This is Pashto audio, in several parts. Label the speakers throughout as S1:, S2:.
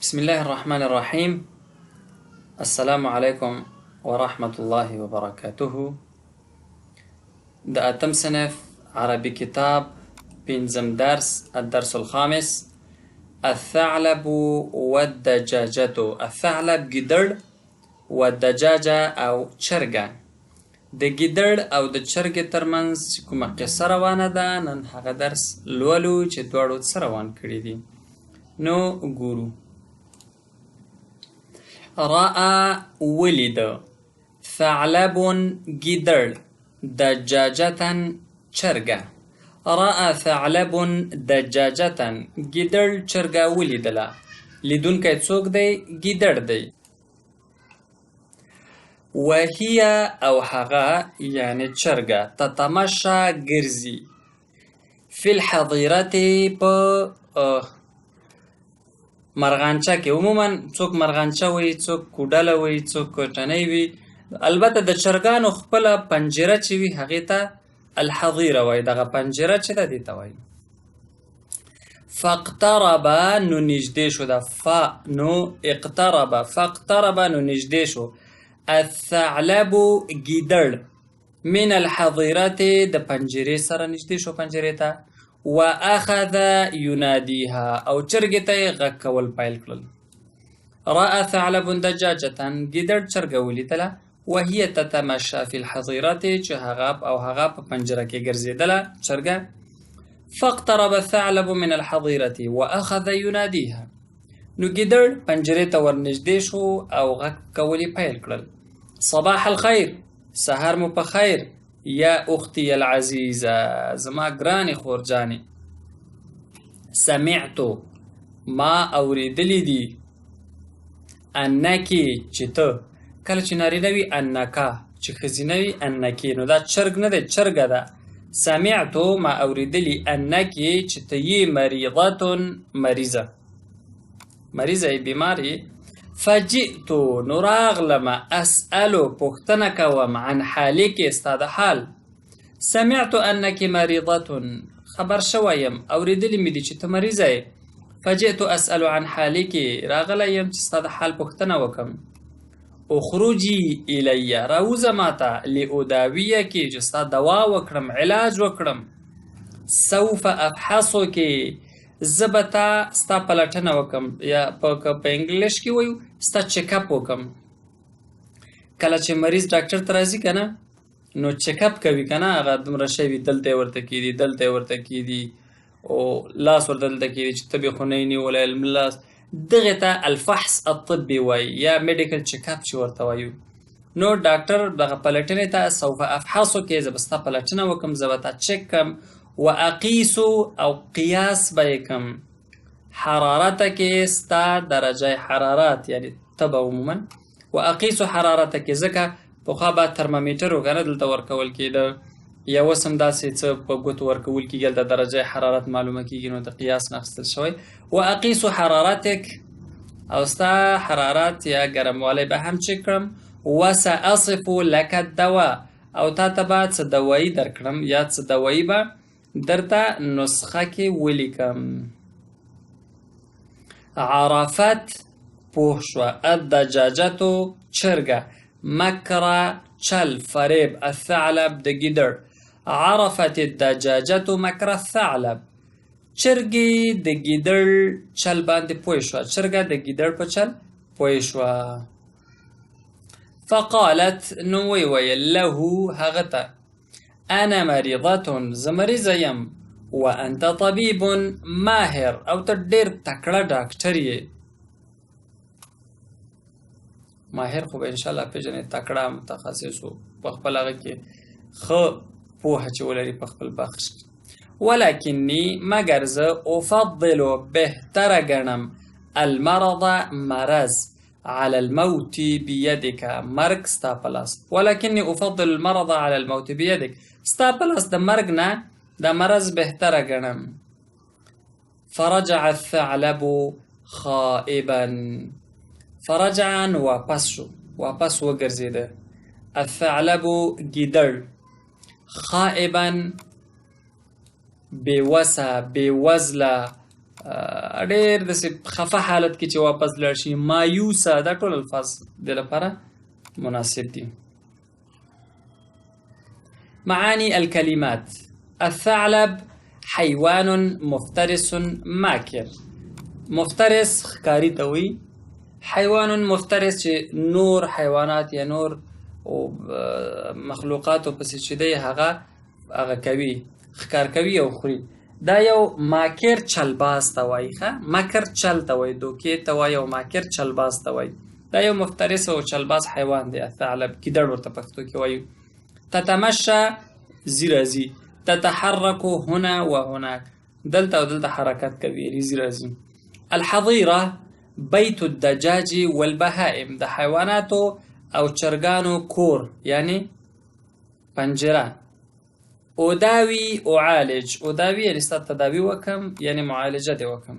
S1: بسم الله الرحمن الرحيم. السلام عليكم ورحمة الله وبركاته. ده أتم صنف عربي كتاب بينزم درس الدرس الخامس الثعلب والدجاجة. الثعلب جدر والدجاجة أو چرگه. د ګیدړ او د چرګې ترمنځ کومه قصه روانه ده، نن هغه درس لولو چې دواړو څه روان کړي دي. نو ګورو. رأى ولد ثعلب ګیدړ دجاجة چرګه. رأى ثعلب دجاجة ګیدړ چرګه ولیدله. لیدونکی څوک دی؟ ګیدړ دی. وهي او هغه یعنی چرګه تتمشى ګرځي فی الحظیرة په مرغانچه کې. عموما څوک مرغانچه وي، څوک کوډله وي، څوک کوټنۍ وي. البته د چرګانو خپله پنجره چې وي هغې ته الحظیره وایي. دغه پنجره چې ده دې ته وایي. فاقترب نو نږدې شو. د ف نو اقترب، فاقترب نو نږدې شو. الثعلب ګیدړ من الحظیرة د پنجرې سره نږدې شو پنجرې ته. واخذ ینادیها او چرګې ته یې غږ کول پیل کړل. رأى ثعلب دجاجة ګیدړ چرګه ولیدله. وهي تتمشى في الحظیرة چې هغه په پنجره کې ګرځېدله چرګه. فاقترب الثعلب من الحظیرة واخذ ینادیها. نو ګیدړ پنجرې ته ورنږدې شو او غږ کول یې پیل کړل. صباح الخیر، سهار مو په خیر. یا اختی العزیزه، زما ګرانې خورجانې. سمعتو ما اوریدلی دي. انکی چې ته، کله چې نارینه وي انکا، چې ښځینه وي انکې. نو دا چرګ نه دی، چرګه ده. سمعتو ما اوریدلی انکی چې ته یې مریضه، مریضه یې، بیمارې. فجئتو نو راغلمه، اسألو پوښتنه کوم، عن حالک ستا د حال. سمعتو انک مریضة خبر شوی یم، اوریدلی مې دي چې ته مریضه یې. فجئتو اسألو عن حالک راغلی یم چې ستا د حال پوښتنه وکم. اخرجی الی راوځه ماته، لاداویک چې ستا دوا وکړم، علاج وکړم. سوف افحصک زه به تا ستا پلټنه وکم، یا په انګلیش کې وایو ستا چیکاپ وکم. کله چې مریض ډاکټر ته راځي که نه، نو چیکاپ کوي که نه، هغه دومره شی وي، دلته یې ورته کېدي، دلته یې ورته کېدي، او لاس ورته دلته کېدي چې تبې خو نه یې نیولی لاس. دغې ته الفحص الطبي وایي، یا میډیکل چیکاپ چې ورته وایو. نو ډاکټر دغه پلټنې ته سوف افحصو کې، زه به ستا پلټنه وکم، زه به تا چک کم. و اقیسو او قیاس به یې کم. حرارتک ستا درجه حرارت، یعنی تبه عموما. و اقیسو حرارتک، ځکه پخوا به ترمامیټر و که نه دلته ورکول کېده، یا اوس هم داسې څه په ګوتو ورکول کېږي، هلته درجه حرارت معلومه کېږي. نو د قیاس نه اخیستل شوی. و اقیسو حرارتک او ستا حرارت یا ګرموالی به هم چک کړم. و ساصفو لک الدوا او تا ته به څه دوایي درکړم، یا څه دوایي به درته نسخه کې ولیکم. عرفت پوه شوه، الدجاجتو چرګه، مکره چل فریب، الثعلب د ګیدړ. عرفت الدجاجتو مکره الثعلب، چرګې د ګیدړ چل باندې پوه شوه، چرګه د ګیدړ په چل پوه شوه. فقالت نو وی ویل له هغه ته، انا مریضة زه مریضه یم. وانت طبیب ماهر او ته ډېر تکړه ډاکټر یې. ماهر خو به انشاءالله پېژنې، تکړه متخصص و په خپل هغه کې ښه پوهه چې ولري په خپل بخش کې. ولکني مګر زه افضلو بهتره ګڼم المرض مرض على الموت بيدك مرګ ستا په لاس. ولکني افضل المرض على الموت بيدك، ستا په لاس د مرګ نه د مرض بهتره ګڼم. فرجع الثعلب خائبا، فرجع واپس شو، واپس وګرځېده. الثعلب ګیدړ، خائبا بېوسه، بېوزله، ډېر داسې خفه حالت کې چې واپس لاړ شي. مایوسه دا ټول الفاظ د لپاره مناسب دي. معاني الكلمات: الثعلب حیوان مفترس ماکر. مفترس ښکاري ته وایي. حیوان مفترس چې نور حیوانات یا نور مخلوقاتو پسې چې دی هغه کوي، ښکار کوي او خوري. دا یو ماکر چلباز ته وایي. مکر چل ته وایي، دوکې ته وایي، او ماکر چلباز ته وایي. دا یو مفترس او چلباز حیوان دی. الثعلب ګیدړ ورته پښتو کې وایي. تتمشى ځي راځي. تتحرك هنا وهناك، دلته او دلته حرکت کوي، ځي راځي. الحظیره بیت الدجاج والبهائم، د حیواناتو او چرګانو کور یعنی پنجره. اداوي اعالج، اداوي یعنی ستا تداوي وکم یعنی معالجه دی وکم.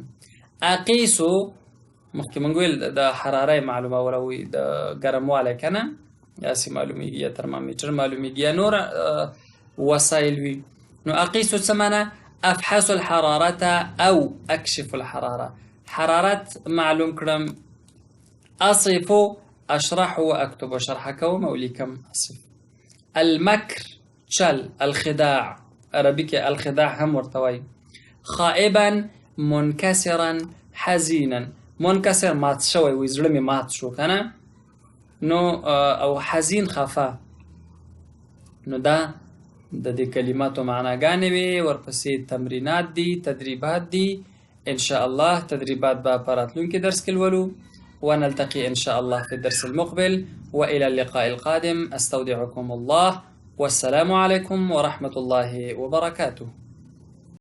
S1: اقیسو مخکې موږ ویل د حراره معلوموله وي، د ګرموالی که نه داسې معلومیږي، یا ترمامیټر معلومیږي، یا نور وسایل وي. نو اقیسو څه معنی؟ افحص الحرارة او اکشف الحراره. حرارت معلوم کړم. اصف اشرح و اکتب، شرح کوم او لیکم. اصف. المکر چل. الخداع عربي کې الخداع هم ورته وایي. خائبا منکسرا حزینا. منکسر مات شوی وي، زړه مې مات شو که نه، نو او حزین خفه. نو دا د دې کلماتو معناګانې وي. ورپسې تمرینات دي، تدریبات دي. ان شاء الله تدریبات به په راتلونکي درس کې لولو. ونلتقي ان شاء الله في الدرس المقبل، والى اللقاء القادم. استودعكم الله، والسلام عليكم ورحمة الله وبركاته.